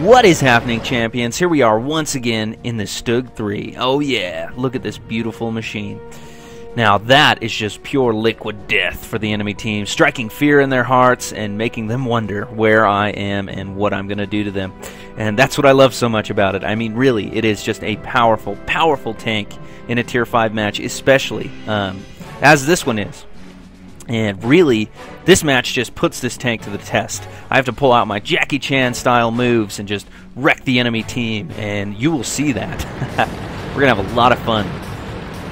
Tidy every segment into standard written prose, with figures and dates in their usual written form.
What is happening, champions? Here we are once again in the StuG 3. Oh yeah, look at this beautiful machine. Now that is just pure liquid death for the enemy team, striking fear in their hearts and making them wonder where I am and what I'm going to do to them. And that's what I love so much about it. I mean, really, it is just a powerful, powerful tank in a Tier 5 match, especially as this one is. And really, this match just puts this tank to the test. I have to pull out my Jackie Chan style moves and just wreck the enemy team, and you will see that. We're going to have a lot of fun.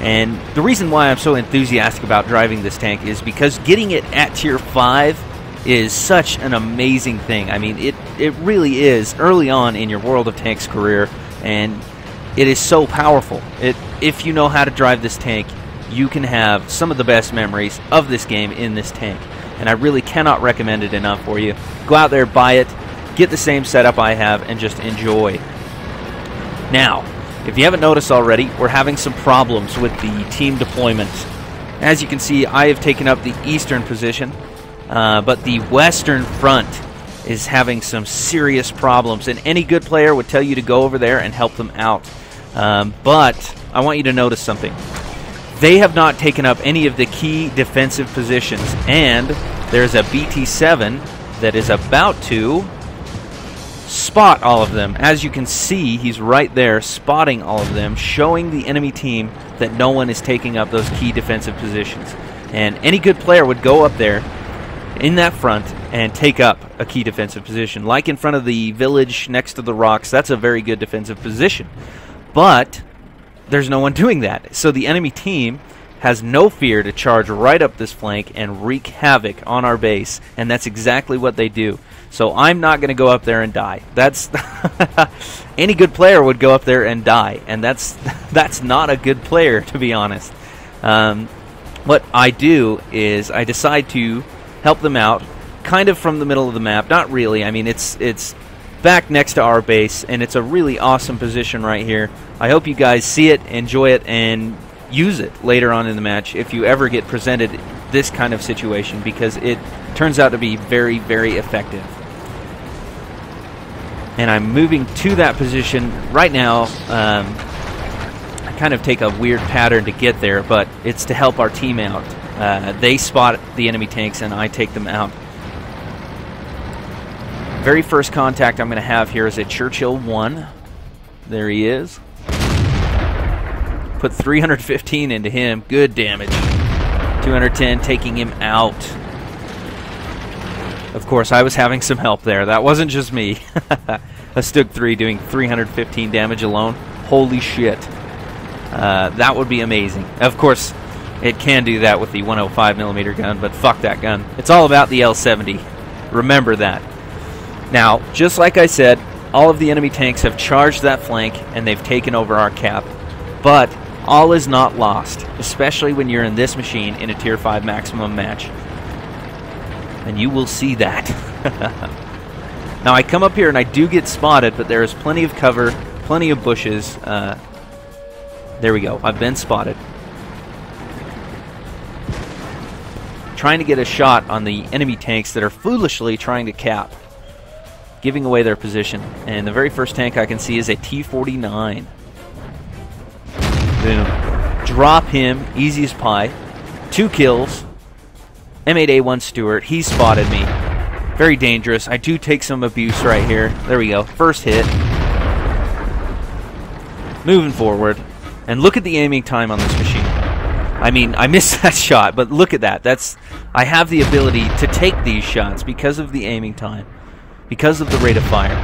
And the reason why I'm so enthusiastic about driving this tank is because getting it at Tier 5 is such an amazing thing. I mean, it really is early on in your World of Tanks career, and it is so powerful. If you know how to drive this tank, you can have some of the best memories of this game in this tank. And I really cannot recommend it enough for you. Go out there, buy it, get the same setup I have, and just enjoy. Now, if you haven't noticed already, we're having some problems with the team deployments. As you can see, I have taken up the eastern position, but the western front is having some serious problems. And any good player would tell you to go over there and help them out. But I want you to notice something. They have not taken up any of the key defensive positions, and there's a BT-7 that is about to spot all of them. As you can see, he's right there spotting all of them, showing the enemy team that no one is taking up those key defensive positions. And any good player would go up there in that front and take up a key defensive position. Like in front of the village next to the rocks, that's a very good defensive position. But there's no one doing that. So the enemy team has no fear to charge right up this flank and wreak havoc on our base, and that's exactly what they do. So I'm not going to go up there and die. That's any good player would go up there and die, and that's not a good player, to be honest. What I do is I decide to help them out, kind of from the middle of the map. Not really. I mean, it's back next to our base, and it's a really awesome position right here. I hope you guys see it, enjoy it, and use it later on in the match if you ever get presented this kind of situation, because it turns out to be very, very effective. And I'm moving to that position right now. I kind of take a weird pattern to get there, but it's to help our team out. They spot the enemy tanks, and I take them out. Very first contact I'm going to have here is a Churchill 1. There he is. Put 315 into him. Good damage. 210, taking him out. Of course, I was having some help there. That wasn't just me. A StuG 3 doing 315 damage alone. Holy shit. That would be amazing. Of course, it can do that with the 105mm gun, but fuck that gun. It's all about the L70. Remember that. Now, just like I said, all of the enemy tanks have charged that flank, and they've taken over our cap. But all is not lost, especially when you're in this machine in a Tier 5 maximum match. And you will see that. Now, I come up here and I do get spotted, but there is plenty of cover, plenty of bushes. There we go. I've been spotted. Trying to get a shot on the enemy tanks that are foolishly trying to cap, giving away their position. And the very first tank I can see is a T-49. Boom. Drop him, easy as pie. 2 kills. M8A1 Stewart, he spotted me. Very dangerous. I do take some abuse right here. There we go. First hit. Moving forward. And look at the aiming time on this machine. I mean, I missed that shot, but look at that. I have the ability to take these shots because of the aiming time, because of the rate of fire,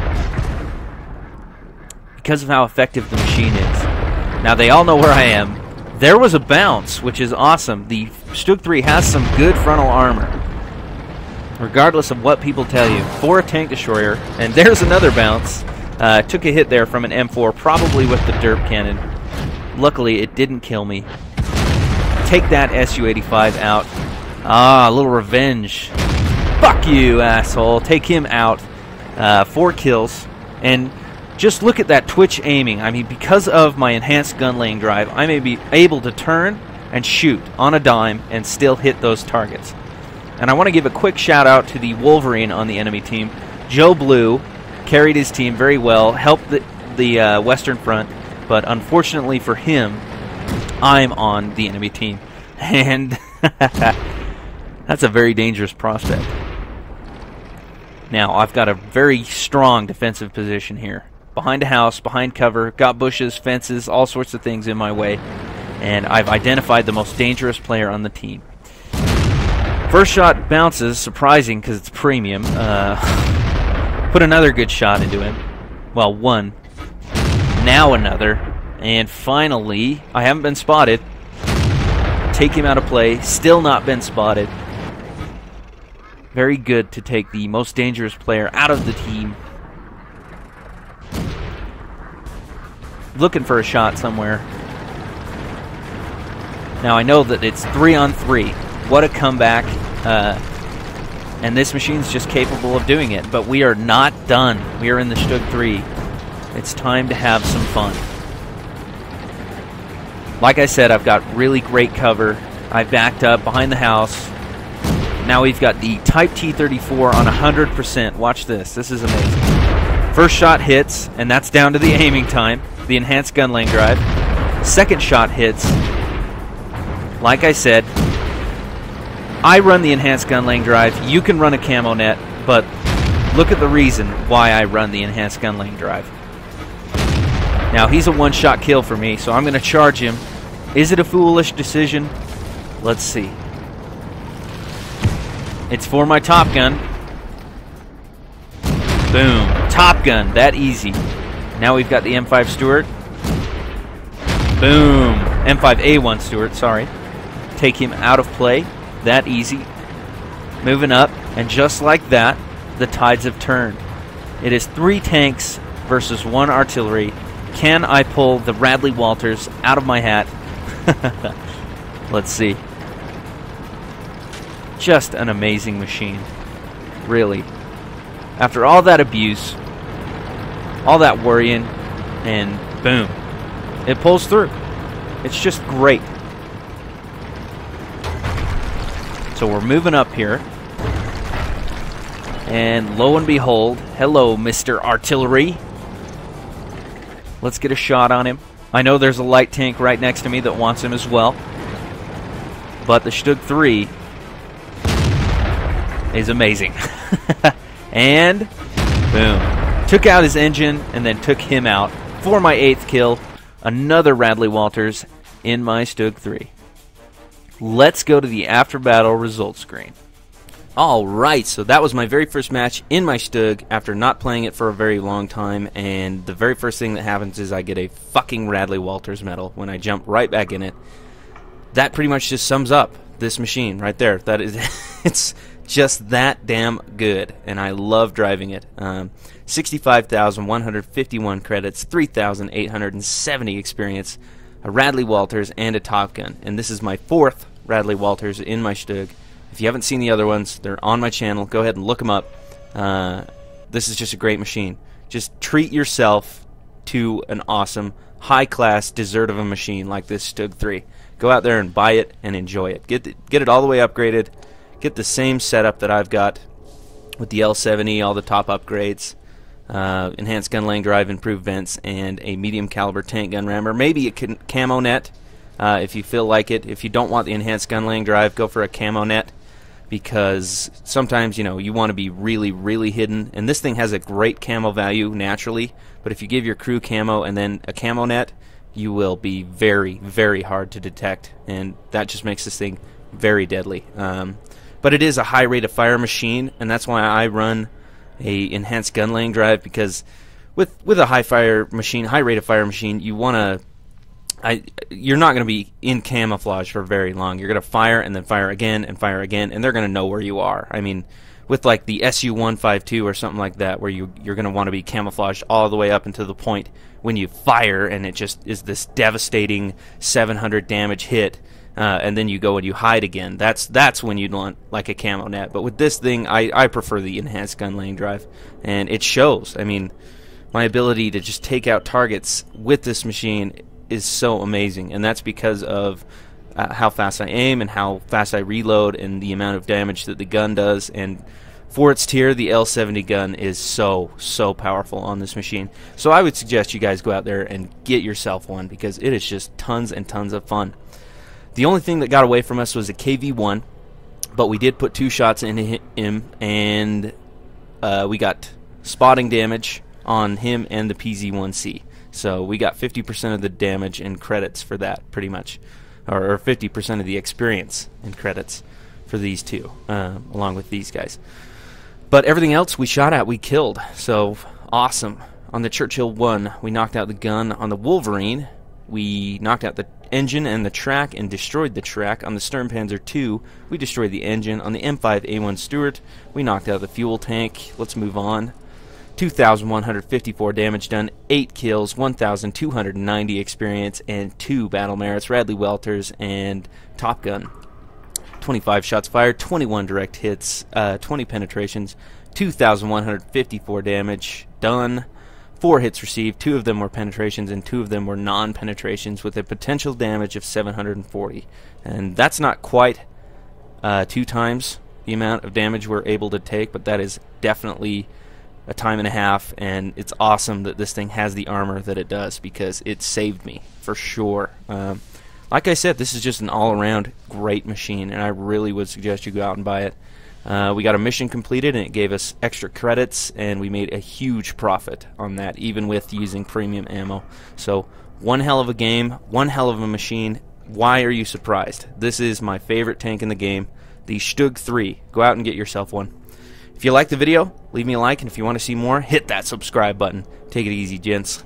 because of how effective the machine is. Now, they all know where I am. There was a bounce, which is awesome. The StuG 3 has some good frontal armor, regardless of what people tell you, for a tank destroyer. And there's another bounce. Took a hit there from an M4, probably with the derp cannon. Luckily, it didn't kill me. Take that SU-85 out. Ah, a little revenge. Fuck you, asshole. Take him out. 4 kills. And just look at that twitch aiming. I mean, because of my enhanced gun laying drive, I may be able to turn and shoot on a dime and still hit those targets. And I want to give a quick shout out to the Wolverine on the enemy team. Joe Blue carried his team very well, helped the Western Front, but unfortunately for him, I'm on the enemy team. And that's a very dangerous prospect. Now, I've got a very strong defensive position here. Behind a house, behind cover, got bushes, fences, all sorts of things in my way. And I've identified the most dangerous player on the team. First shot bounces, surprising because it's premium. Put another good shot into him. Well, one. Now another. And finally, I haven't been spotted. Take him out of play. Still not been spotted. Very good to take the most dangerous player out of the team. Looking for a shot somewhere. Now I know that it's 3-on-3. What a comeback. And this machine's just capable of doing it. But we are not done. We are in the StuG 3. It's time to have some fun. Like I said, I've got really great cover. I backed up behind the house. Now we've got the Type T34 on 100%. Watch this. This is amazing. First shot hits, and that's down to the aiming time. The enhanced gun lane drive. Second shot hits. Like I said, I run the enhanced gun lane drive. You can run a camo net, but look at the reason why I run the enhanced gun lane drive. Now he's a one-shot kill for me, so I'm going to charge him. Is it a foolish decision? Let's see. It's for my Top Gun. Boom. Top Gun. That easy. Now we've got the M5 Stuart. Boom. M5A1 Stuart, sorry. Take him out of play. That easy. Moving up. And just like that, the tides have turned. It is 3 tanks versus 1 artillery. Can I pull the Radley Walters out of my hat? Let's see. Just an amazing machine. Really. After all that abuse, all that worrying, and boom. It pulls through. It's just great. So we're moving up here. And lo and behold, hello, Mr. Artillery. Let's get a shot on him. I know there's a light tank right next to me that wants him as well. But the StuG 3 is amazing. And boom. Took out his engine and then took him out for my 8th kill. Another Radley Walters in my StuG 3. Let's go to the after battle results screen. Alright, so that was my very first match in my StuG after not playing it for a very long time, and the very first thing that happens is I get a fucking Radley Walters medal when I jump right back in it. That pretty much just sums up this machine right there. That is, it's just that damn good, and I love driving it. 65,151 credits, 3,870 experience, a Radley Walters, and a Top Gun. And this is my 4th Radley Walters in my StuG. If you haven't seen the other ones, they're on my channel. Go ahead and look them up. This is just a great machine. Just treat yourself to an awesome, high-class dessert of a machine like this StuG 3. Go out there and buy it and enjoy it. Get it all the way upgraded. Get the same setup that I've got with the L70, all the top upgrades, enhanced gun lane drive, improved vents, and a medium caliber tank gun rammer. Maybe a camo net if you feel like it. If you don't want the enhanced gun lane drive, go for a camo net, because sometimes, you know, you want to be really, really hidden. And this thing has a great camo value naturally, but if you give your crew camo and then a camo net, you will be very, very hard to detect, and that just makes this thing very deadly. But it is a high rate of fire machine, and that's why I run a enhanced gun lane drive, because with a high rate of fire machine, you want to you're not going to be in camouflage for very long. You're going to fire and then fire again and fire again, and they're going to know where you are. I mean, with like the SU-152 or something like that, where you're going to want to be camouflaged all the way up until the point when you fire and it just is this devastating 700 damage hit, and then you go and you hide again. That's when you'd want like a camo net. But with this thing, I prefer the enhanced gun lane drive, and it shows. I mean, my ability to just take out targets with this machine is so amazing, and that's because of how fast I aim and how fast I reload and the amount of damage that the gun does. And For its tier, the L70 gun is so powerful on this machine. So I would suggest you guys go out there and get yourself one, because it is just tons and tons of fun. The only thing that got away from us was a KV-1, but we did put 2 shots into him, and we got spotting damage on him and the PZ-1C. So we got 50% of the damage and credits for that, pretty much. Or 50% of the experience and credits for these two, along with these guys. But everything else we shot at, we killed. So, awesome. On the Churchill 1, we knocked out the gun. On the Wolverine, we knocked out the engine and the track and destroyed the track. On the Sturmpanzer 2, we destroyed the engine. On the M5A1 Stuart, we knocked out the fuel tank. Let's move on. 2,154 damage done, 8 kills, 1,290 experience, and 2 battle merits, Radley Welters and Top Gun. 25 shots fired, 21 direct hits, 20 penetrations, 2,154 damage done, 4 hits received, 2 of them were penetrations and 2 of them were non-penetrations, with a potential damage of 740. And that's not quite 2 times the amount of damage we're able to take, but that is definitely a time and a half, and it's awesome that this thing has the armor that it does, because it saved me for sure. Like I said, this is just an all-around great machine, and I really would suggest you go out and buy it. We got a mission completed, and it gave us extra credits, and we made a huge profit on that, even with using premium ammo. So, one hell of a game, one hell of a machine. Why are you surprised? This is my favorite tank in the game, the StuG 3. Go out and get yourself one. If you like the video, leave me a like, and if you want to see more, hit that subscribe button. Take it easy, gents.